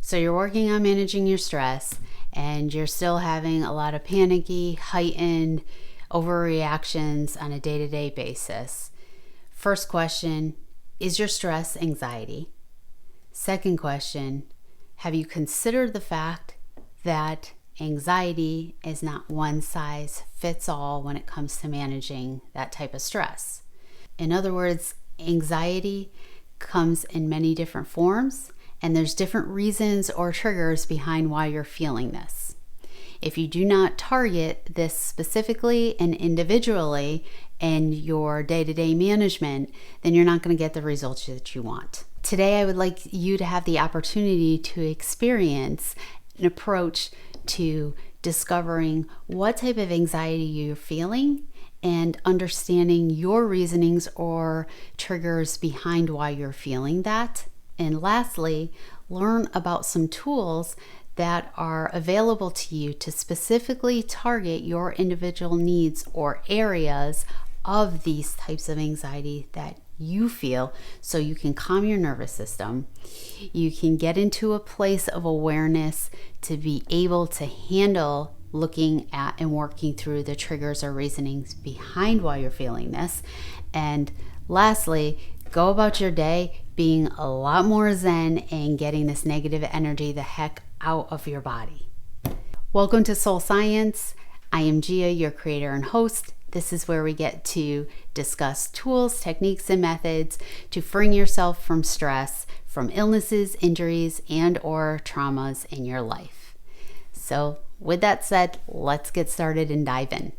So you're working on managing your stress and you're still having a lot of panicky, heightened overreactions on a day-to-day basis. First question, is your stress anxiety? Second question, have you considered the fact that anxiety is not one size fits all when it comes to managing that type of stress? In other words, anxiety comes in many different forms, and there's different reasons or triggers behind why you're feeling this. If you do not target this specifically and individually in your day-to-day management, then you're not going to get the results that you want. Today, I would like you to have the opportunity to experience an approach to discovering what type of anxiety you're feeling and understanding your reasonings or triggers behind why you're feeling that. And lastly, learn about some tools that are available to you to specifically target your individual needs or areas of these types of anxiety that you feel, so you can calm your nervous system. You can get into a place of awareness to be able to handle looking at and working through the triggers or reasonings behind why you're feeling this. And lastly, go about your day being a lot more zen and getting this negative energy the heck out of your body. Welcome to Soul Science. I am Gia, your creator and host. This is where we get to discuss tools, techniques, and methods to freeing yourself from stress, from illnesses, injuries, and or traumas in your life. So with that said, let's get started and dive in.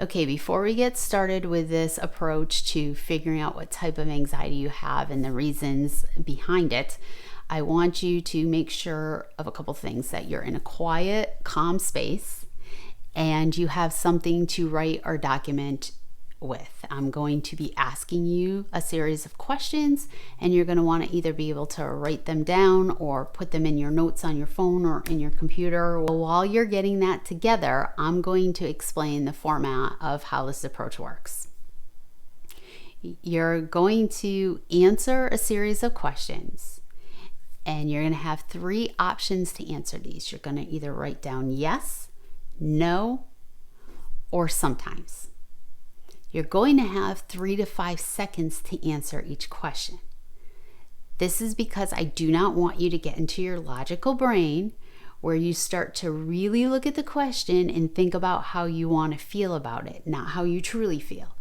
Okay, before we get started with this approach to figuring out what type of anxiety you have and the reasons behind it, I want you to make sure of a couple things: that you're in a quiet, calm space and you have something to write or document with. I'm going to be asking you a series of questions, and you're going to want to either be able to write them down or put them in your notes on your phone or in your computer. While you're getting that together, I'm going to explain the format of how this approach works. You're going to answer a series of questions, and you're going to have 3 options to answer these. You're going to either write down yes, no, or sometimes. You're going to have 3 to 5 seconds to answer each question. This is because I do not want you to get into your logical brain where you start to really look at the question and think about how you want to feel about it, not how you truly feel.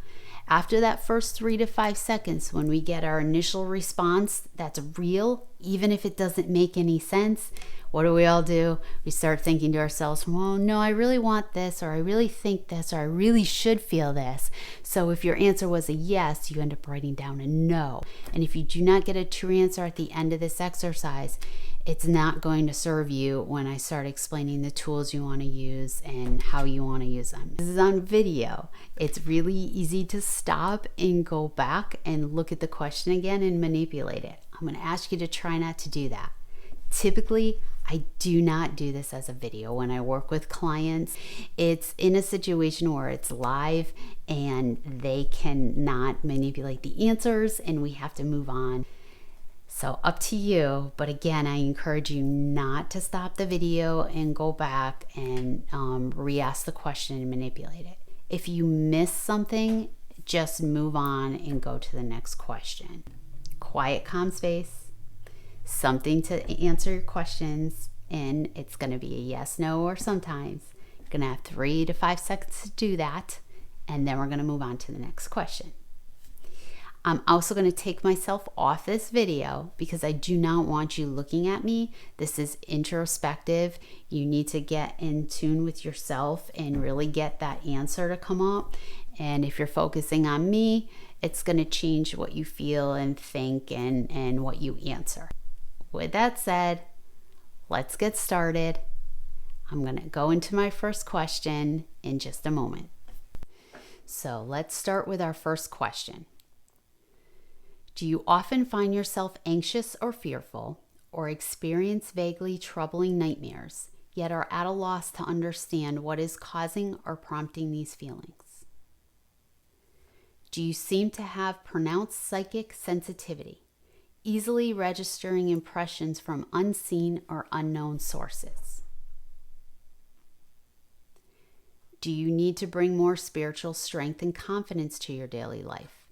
After that first 3 to 5 seconds, when we get our initial response that's real, even if it doesn't make any sense, what do we all do? We start thinking to ourselves, well, no, I really want this, or I really think this, or I really should feel this. So if your answer was a yes, you end up writing down a no. And if you do not get a true answer at the end of this exercise, it's not going to serve you when I start explaining the tools you want to use and how you want to use them. This is on video. It's really easy to stop and go back and look at the question again and manipulate it. I'm going to ask you to try not to do that. Typically, I do not do this as a video. When I work with clients, it's in a situation where it's live and they cannot manipulate the answers and we have to move on. So up to you, but again, I encourage you not to stop the video and go back and re-ask the question and manipulate it. If you miss something, just move on and go to the next question. Quiet, calm space. Something to answer your questions, and it's going to be a yes, no, or sometimes. You're going to have 3 to 5 seconds to do that, and then we're going to move on to the next question. I'm also going to take myself off this video because I do not want you looking at me. This is introspective. You need to get in tune with yourself and really get that answer to come up. And if you're focusing on me, it's going to change what you feel and think and what you answer. With that said, let's get started. I'm going to go into my first question in just a moment. So let's start with our first question. Do you often find yourself anxious or fearful, or experience vaguely troubling nightmares, yet are at a loss to understand what is causing or prompting these feelings? Do you seem to have pronounced psychic sensitivity, easily registering impressions from unseen or unknown sources? Do you need to bring more spiritual strength and confidence to your daily life,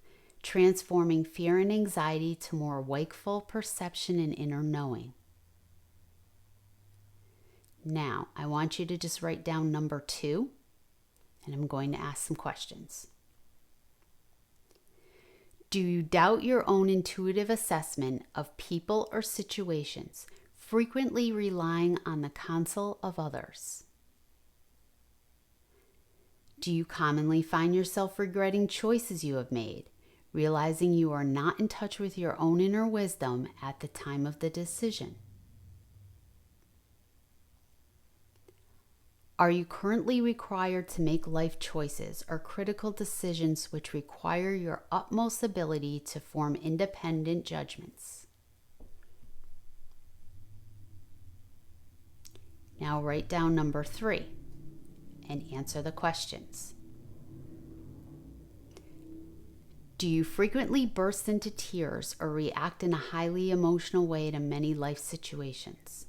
transforming fear and anxiety to more wakeful perception and inner knowing? Now, I want you to just write down number 2, and I'm going to ask some questions. Do you doubt your own intuitive assessment of people or situations, frequently relying on the counsel of others? Do you commonly find yourself regretting choices you have made, realizing you are not in touch with your own inner wisdom at the time of the decision? Are you currently required to make life choices or critical decisions which require your utmost ability to form independent judgments? Now write down number 3 and answer the questions. Do you frequently burst into tears or react in a highly emotional way to many life situations?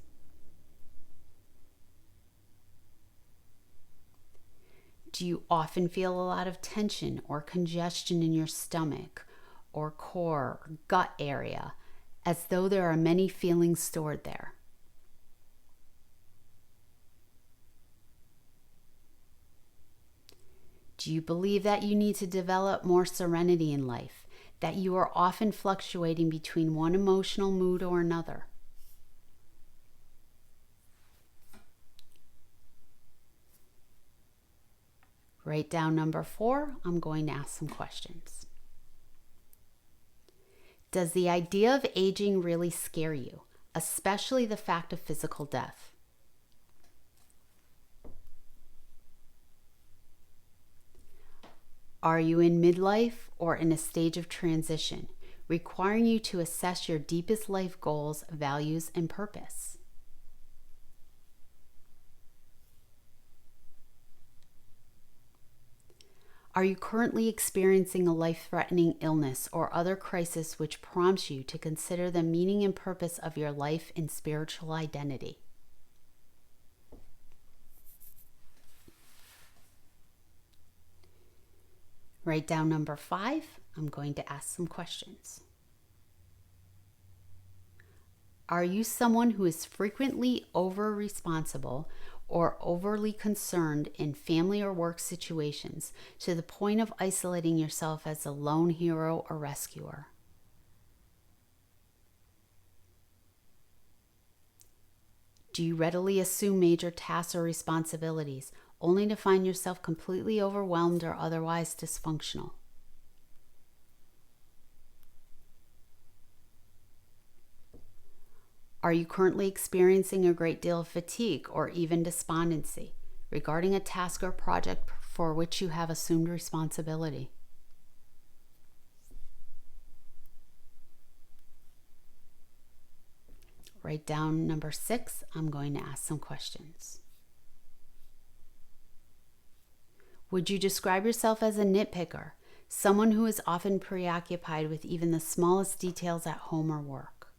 Do you often feel a lot of tension or congestion in your stomach or core or gut area, as though there are many feelings stored there? Do you believe that you need to develop more serenity in life, that you are often fluctuating between one emotional mood or another? Write down number 4. I'm going to ask some questions. Does the idea of aging really scare you, especially the fact of physical death? Are you in midlife or in a stage of transition, requiring you to assess your deepest life goals, values, and purpose? Are you currently experiencing a life-threatening illness or other crisis which prompts you to consider the meaning and purpose of your life and spiritual identity? Write down number 5. I'm going to ask some questions. Are you someone who is frequently over-responsible or overly concerned in family or work situations to the point of isolating yourself as a lone hero or rescuer? Do you readily assume major tasks or responsibilities only to find yourself completely overwhelmed or otherwise dysfunctional? Are you currently experiencing a great deal of fatigue or even despondency regarding a task or project for which you have assumed responsibility? Write down number 6. I'm going to ask some questions. Would you describe yourself as a nitpicker, someone who is often preoccupied with even the smallest details at home or work?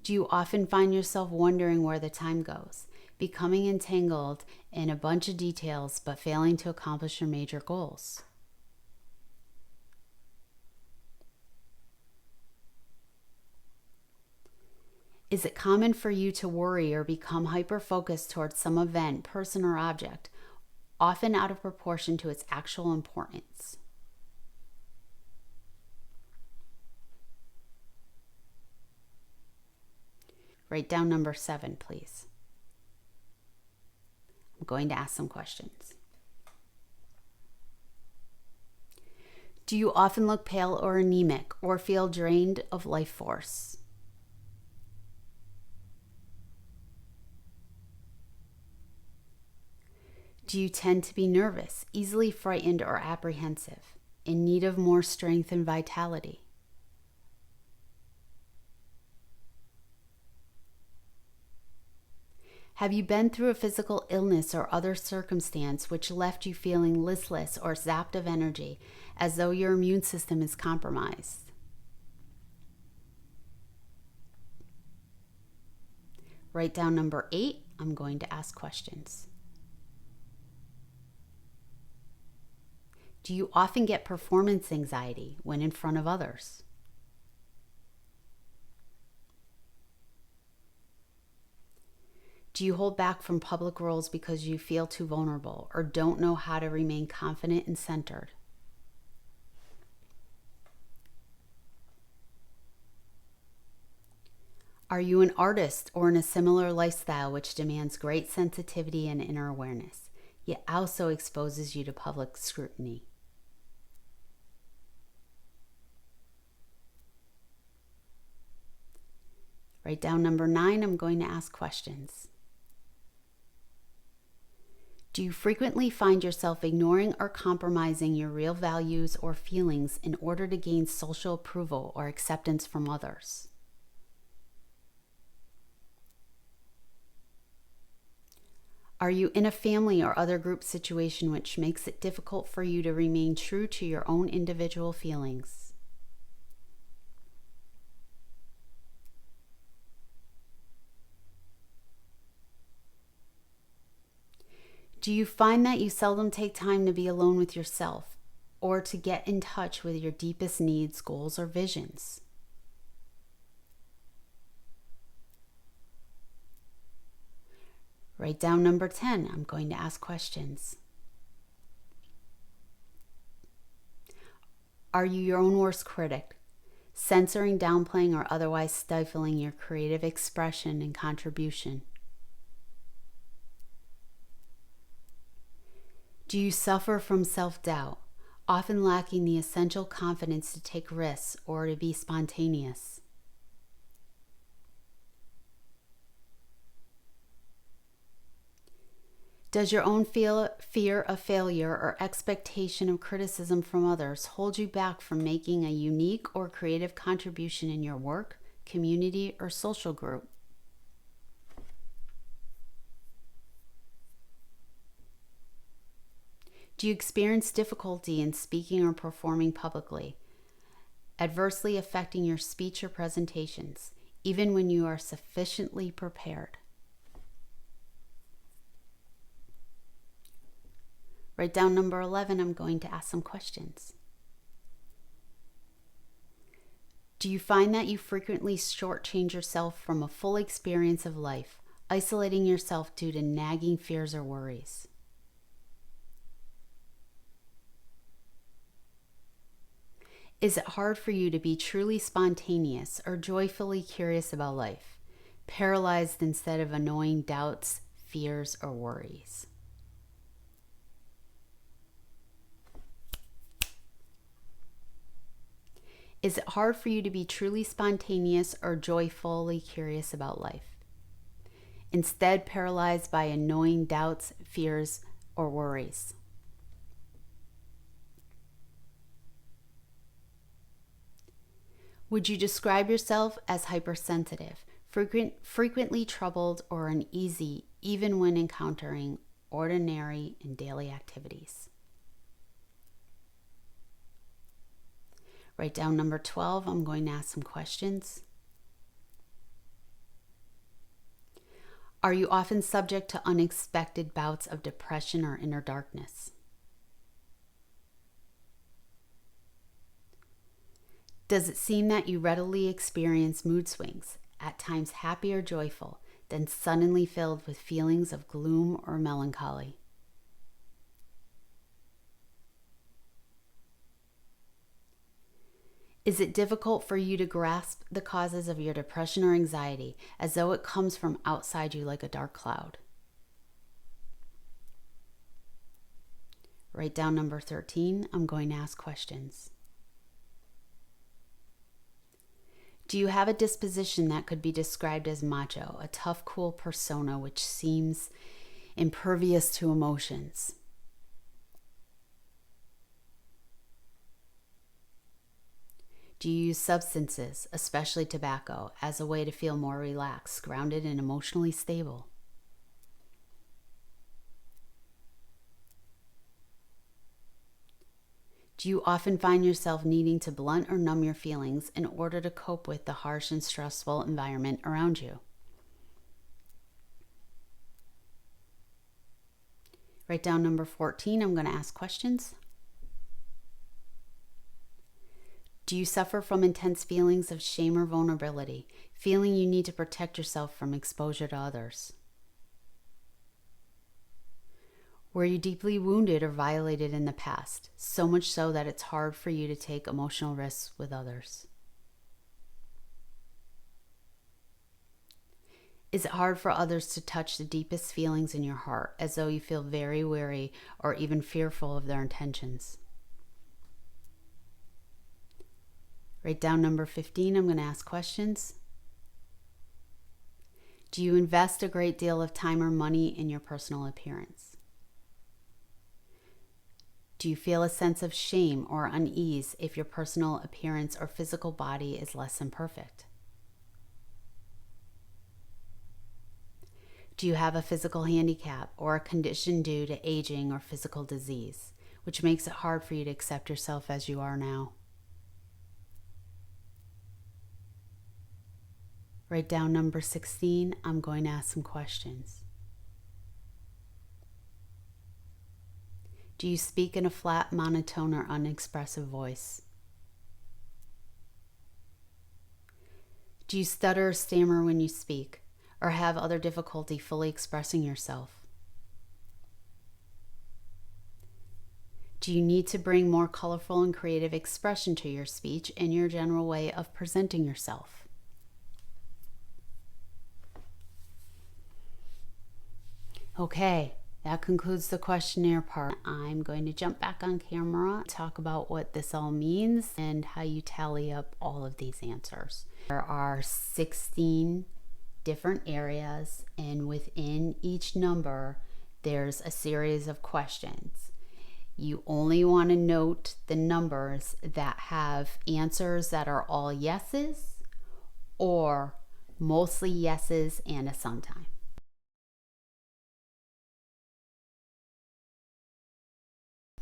Do you often find yourself wondering where the time goes, becoming entangled in a bunch of details but failing to accomplish your major goals? Is it common for you to worry or become hyper-focused towards some event, person, or object, often out of proportion to its actual importance? Write down number 7, please. I'm going to ask some questions. Do you often look pale or anemic or feel drained of life force? Do you tend to be nervous, easily frightened, or apprehensive, in need of more strength and vitality? Have you been through a physical illness or other circumstance which left you feeling listless or zapped of energy, as though your immune system is compromised? Write down number 8. I'm going to ask questions. Do you often get performance anxiety when in front of others? Do you hold back from public roles because you feel too vulnerable or don't know how to remain confident and centered? Are you an artist or in a similar lifestyle which demands great sensitivity and inner awareness, yet also exposes you to public scrutiny? Write down number 9. I'm going to ask questions. Do you frequently find yourself ignoring or compromising your real values or feelings in order to gain social approval or acceptance from others? Are you in a family or other group situation which makes it difficult for you to remain true to your own individual feelings? Do you find that you seldom take time to be alone with yourself or to get in touch with your deepest needs, goals, or visions? Write down number 10. I'm going to ask questions. Are you your own worst critic, censoring, downplaying, or otherwise stifling your creative expression and contribution? Do you suffer from self-doubt, often lacking the essential confidence to take risks or to be spontaneous? Does your own fear of failure or expectation of criticism from others hold you back from making a unique or creative contribution in your work, community, or social group? Do you experience difficulty in speaking or performing publicly, adversely affecting your speech or presentations, even when you are sufficiently prepared? Write down number 11. I'm going to ask some questions. Do you find that you frequently shortchange yourself from a full experience of life, isolating yourself due to nagging fears or worries? Is it hard for you to be truly spontaneous or joyfully curious about life, paralyzed instead of annoying doubts, fears, or worries? Is it hard for you to be truly spontaneous or joyfully curious about life, instead paralyzed by annoying doubts, fears, or worries? Would you describe yourself as hypersensitive, frequently troubled, or uneasy, even when encountering ordinary and daily activities? Write down number 12. I'm going to ask some questions. Are you often subject to unexpected bouts of depression or inner darkness? Does it seem that you readily experience mood swings, at times happy or joyful, then suddenly filled with feelings of gloom or melancholy? Is it difficult for you to grasp the causes of your depression or anxiety as though it comes from outside you like a dark cloud? Write down number 13. I'm going to ask questions. Do you have a disposition that could be described as macho, a tough, cool persona which seems impervious to emotions? Do you use substances, especially tobacco, as a way to feel more relaxed, grounded, and emotionally stable? Do you often find yourself needing to blunt or numb your feelings in order to cope with the harsh and stressful environment around you? Write down number 14. I'm going to ask questions. Do you suffer from intense feelings of shame or vulnerability, feeling you need to protect yourself from exposure to others? Were you deeply wounded or violated in the past, so much so that it's hard for you to take emotional risks with others? Is it hard for others to touch the deepest feelings in your heart, as though you feel very wary or even fearful of their intentions? Write down number 15. I'm going to ask questions. Do you invest a great deal of time or money in your personal appearance? Do you feel a sense of shame or unease if your personal appearance or physical body is less than perfect? Do you have a physical handicap or a condition due to aging or physical disease, which makes it hard for you to accept yourself as you are now? Write down number 16. I'm going to ask some questions. Do you speak in a flat, monotone, or unexpressive voice? Do you stutter or stammer when you speak, or have other difficulty fully expressing yourself? Do you need to bring more colorful and creative expression to your speech and your general way of presenting yourself? Okay, that concludes the questionnaire part. I'm going to jump back on camera, talk about what this all means and how you tally up all of these answers. There are 16 different areas, and within each number, there's a series of questions. You only want to note the numbers that have answers that are all yeses or mostly yeses and a sometime.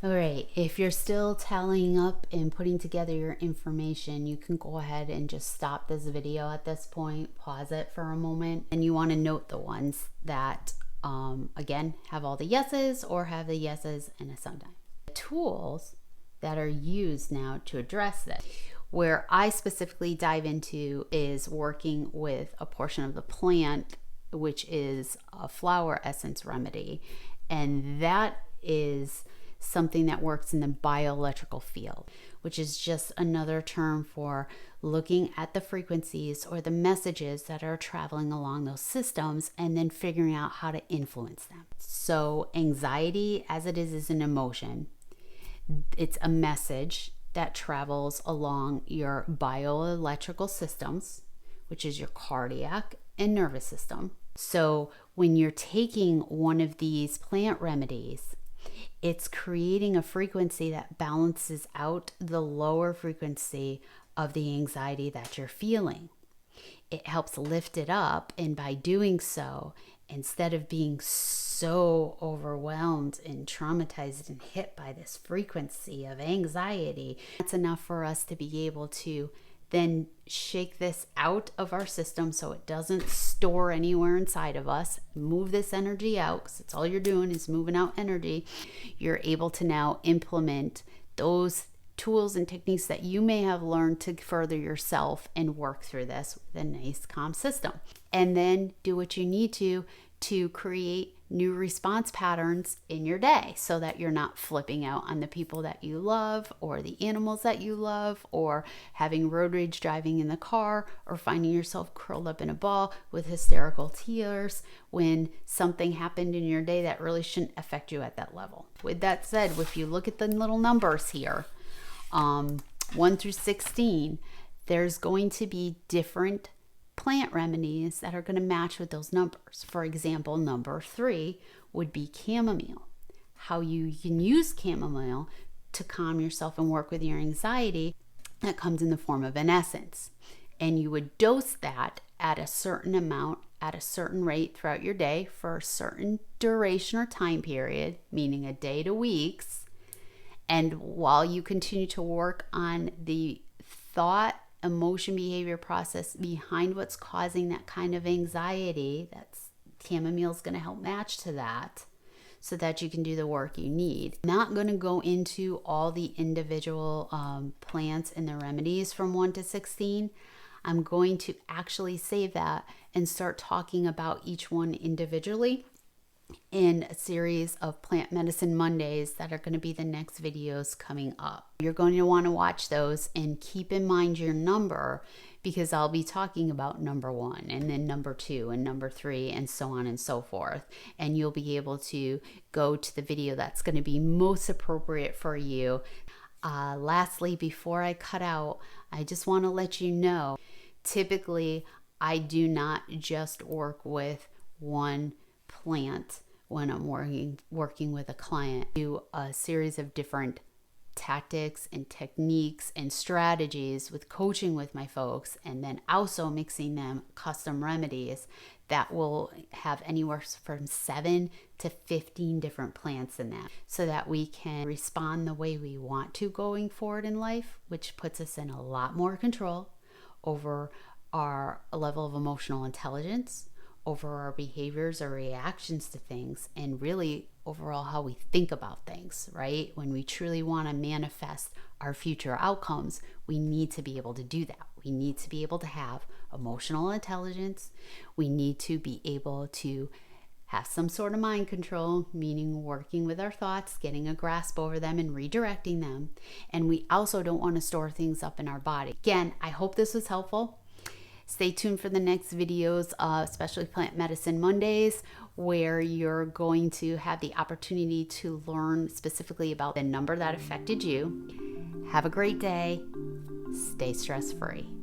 All right, if you're still tallying up and putting together your information, you can go ahead and just stop this video at this point, pause it for a moment, and you want to note the ones that, again, have all the yeses or have the yeses and a sometime. The tools that are used now to address this, where I specifically dive into, is working with a portion of the plant, which is a flower essence remedy, and that is something that works in the bioelectrical field, which is just another term for looking at the frequencies or the messages that are traveling along those systems and then figuring out how to influence them. So anxiety, as it is an emotion. It's a message that travels along your bioelectrical systems, which is your cardiac and nervous system. So when you're taking one of these plant remedies, it's creating a frequency that balances out the lower frequency of the anxiety that you're feeling. It helps lift it up, and by doing so, instead of being so overwhelmed and traumatized and hit by this frequency of anxiety, that's enough for us to be able to then shake this out of our system so it doesn't store anywhere inside of us. Move this energy out, because it's all you're doing is moving out energy. You're able to now implement those tools and techniques that you may have learned to further yourself and work through this with a nice calm system. And then do what you need to create new response patterns in your day so that you're not flipping out on the people that you love or the animals that you love, or having road rage driving in the car, or finding yourself curled up in a ball with hysterical tears when something happened in your day that really shouldn't affect you at that level. With that said, if you look at the little numbers here, 1 through 16, there's going to be different plant remedies that are going to match with those numbers. For example, number 3 would be chamomile. How you can use chamomile to calm yourself and work with your anxiety that comes in the form of an essence. And you would dose that at a certain amount, at a certain rate throughout your day for a certain duration or time period, meaning a day to weeks. And while you continue to work on the thought, emotion, behavior process behind what's causing that kind of anxiety, that's chamomile is going to help match to that so that you can do the work you need. I'm not going to go into all the individual plants and the remedies from 1 to 16. I'm going to actually save that and start talking about each one individually in a series of Plant Medicine Mondays that are going to be the next videos coming up. You're going to want to watch those and keep in mind your number, because I'll be talking about number 1 and then number 2 and number 3 and so on and so forth. And you'll be able to go to the video that's going to be most appropriate for you. Lastly, before I cut out, I just want to let you know, typically I do not just work with one plant when I'm working with a client. I do a series of different tactics and techniques and strategies with coaching with my folks, and then also mixing them custom remedies that will have anywhere from 7 to 15 different plants in that, so that we can respond the way we want to going forward in life, which puts us in a lot more control over our level of emotional intelligence, over our behaviors or reactions to things, and really overall how we think about things, right? When we truly want to manifest our future outcomes, we need to be able to do that. We need to be able to have emotional intelligence. We need to be able to have some sort of mind control, meaning working with our thoughts, getting a grasp over them and redirecting them. And we also don't want to store things up in our body. Again, I hope this was helpful. Stay tuned for the next videos, especially Plant Medicine Mondays, where you're going to have the opportunity to learn specifically about the number that affected you. Have a great day. Stay stress-free.